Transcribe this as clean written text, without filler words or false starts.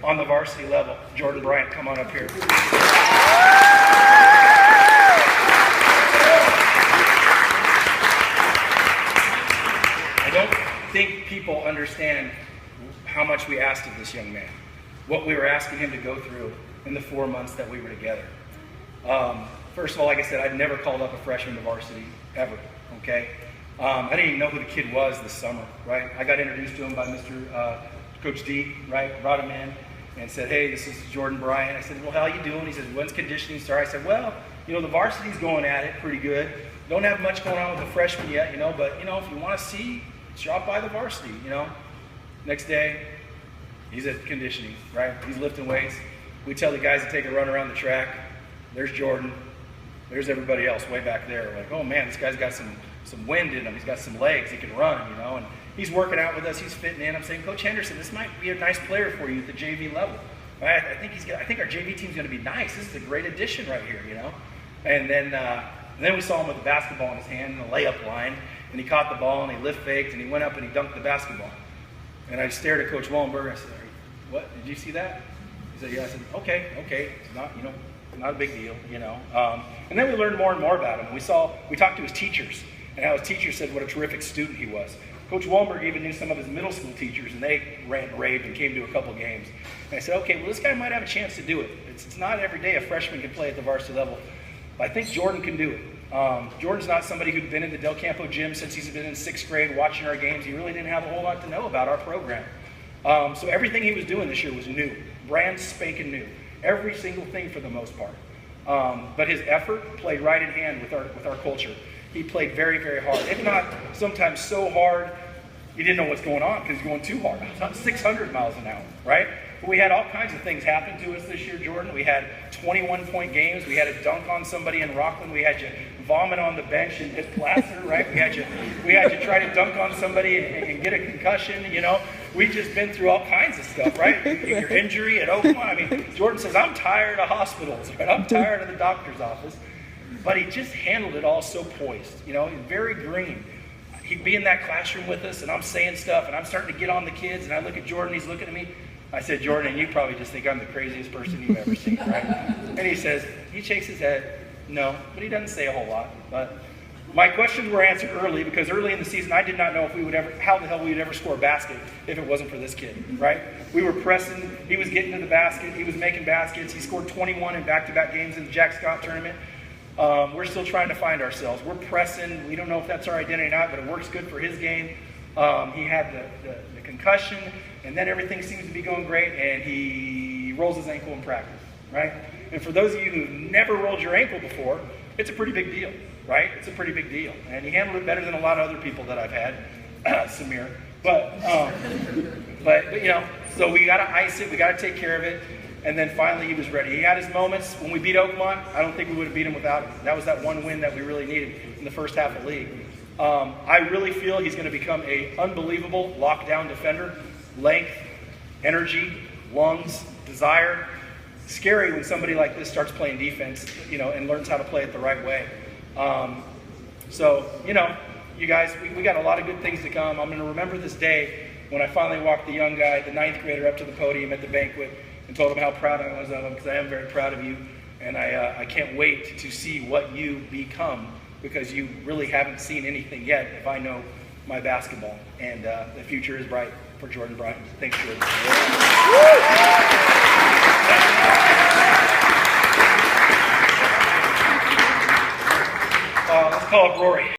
on the varsity level. Jordan Bryant, come on up here. I don't think people understand how much we asked of this young man, what we were asking him to go through in the 4 months that we were together. First of all, like I said, I'd never called up a freshman to varsity, ever, okay? I didn't even know who the kid was this summer, right? I got introduced to him by Coach D, right? Brought him in and said, hey, this is Jordan Bryant. I said, well, how you doing? He said, when's conditioning start? I said, well, you know, the varsity's going at it pretty good. Don't have much going on with the freshmen yet, you know, but, you know, if you want to see, drop by the varsity, you know. Next day, he's at conditioning, right? He's lifting weights. We tell the guys to take a run around the track. There's Jordan. There's everybody else way back there. We're like, oh man, this guy's got some wind in him. He's got some legs. He can run, you know. And he's working out with us. He's fitting in. I'm saying, Coach Henderson, this might be a nice player for you at the JV level. I think our JV team's going to be nice. This is a great addition right here, you know. And then we saw him with the basketball in his hand in the layup line, and he caught the ball and he lift faked and he went up and he dunked the basketball. And I stared at Coach Wallenberg. I said, what? Did you see that? He said, yeah. I said, okay. It's not, you know, not a big deal, you know. And then we learned more and more about him. We talked to his teachers, and how his teachers said what a terrific student he was. Coach Wallenberg even knew some of his middle school teachers, and they raved and came to a couple games. And I said, okay, well, this guy might have a chance to do it. It's not every day a freshman can play at the varsity level. But I think Jordan can do it. Jordan's not somebody who'd been in the Del Campo gym since he's been in 6th grade watching our games. He really didn't have a whole lot to know about our program. So everything he was doing this year was new, brand spanking new. Every single thing for the most part. But his effort played right in hand with our culture. He played very, very hard. If not sometimes so hard, you didn't know what's going on because he's going too hard. 600 miles an hour, right? But we had all kinds of things happen to us this year, Jordan. We had 21-point games. We had a dunk on somebody in Rockland. We had you vomit on the bench and hit plaster, right? We had you try to dunk on somebody and get a concussion, you know. We've just been through all kinds of stuff, right? Your injury at Oakland. I mean, Jordan says, I'm tired of hospitals, right? I'm tired of the doctor's office. But he just handled it all so poised, you know. He's very green. He'd be in that classroom with us, and I'm saying stuff, and I'm starting to get on the kids, and I look at Jordan, he's looking at me. I said, Jordan, you probably just think I'm the craziest person you've ever seen, right? And he says, he shakes his head, no, but he doesn't say a whole lot. But my questions were answered early, because early in the season, I did not know if how the hell we would ever score a basket if it wasn't for this kid, right? We were pressing, he was getting to the basket, he was making baskets, he scored 21 in back-to-back games in the Jack Scott tournament. We're still trying to find ourselves. We're pressing. We don't know if that's our identity or not, but it works good for his game. He had the concussion, and then everything seems to be going great, and he rolls his ankle in practice, right? And for those of you who've never rolled your ankle before, it's a pretty big deal, right? It's a pretty big deal. And he handled it better than a lot of other people that I've had, Samir. But you know, so we got to ice it. We got to take care of it. And then finally he was ready. He had his moments. When we beat Oakmont, I don't think we would have beat him without him. That was that one win that we really needed in the first half of the league. I really feel he's going to become an unbelievable lockdown defender. Length, energy, lungs, desire. Scary when somebody like this starts playing defense, you know, and learns how to play it the right way. So, you know, you guys, we got a lot of good things to come. I'm going to remember this day when I finally walked the young guy, the 9th grader, up to the podium at the banquet and told him how proud I was of him, because I am very proud of you. And I can't wait to see what you become, because you really haven't seen anything yet if I know my basketball. And the future is bright for Jordan Bryant. Thanks, Jordan. Let's call up Rory.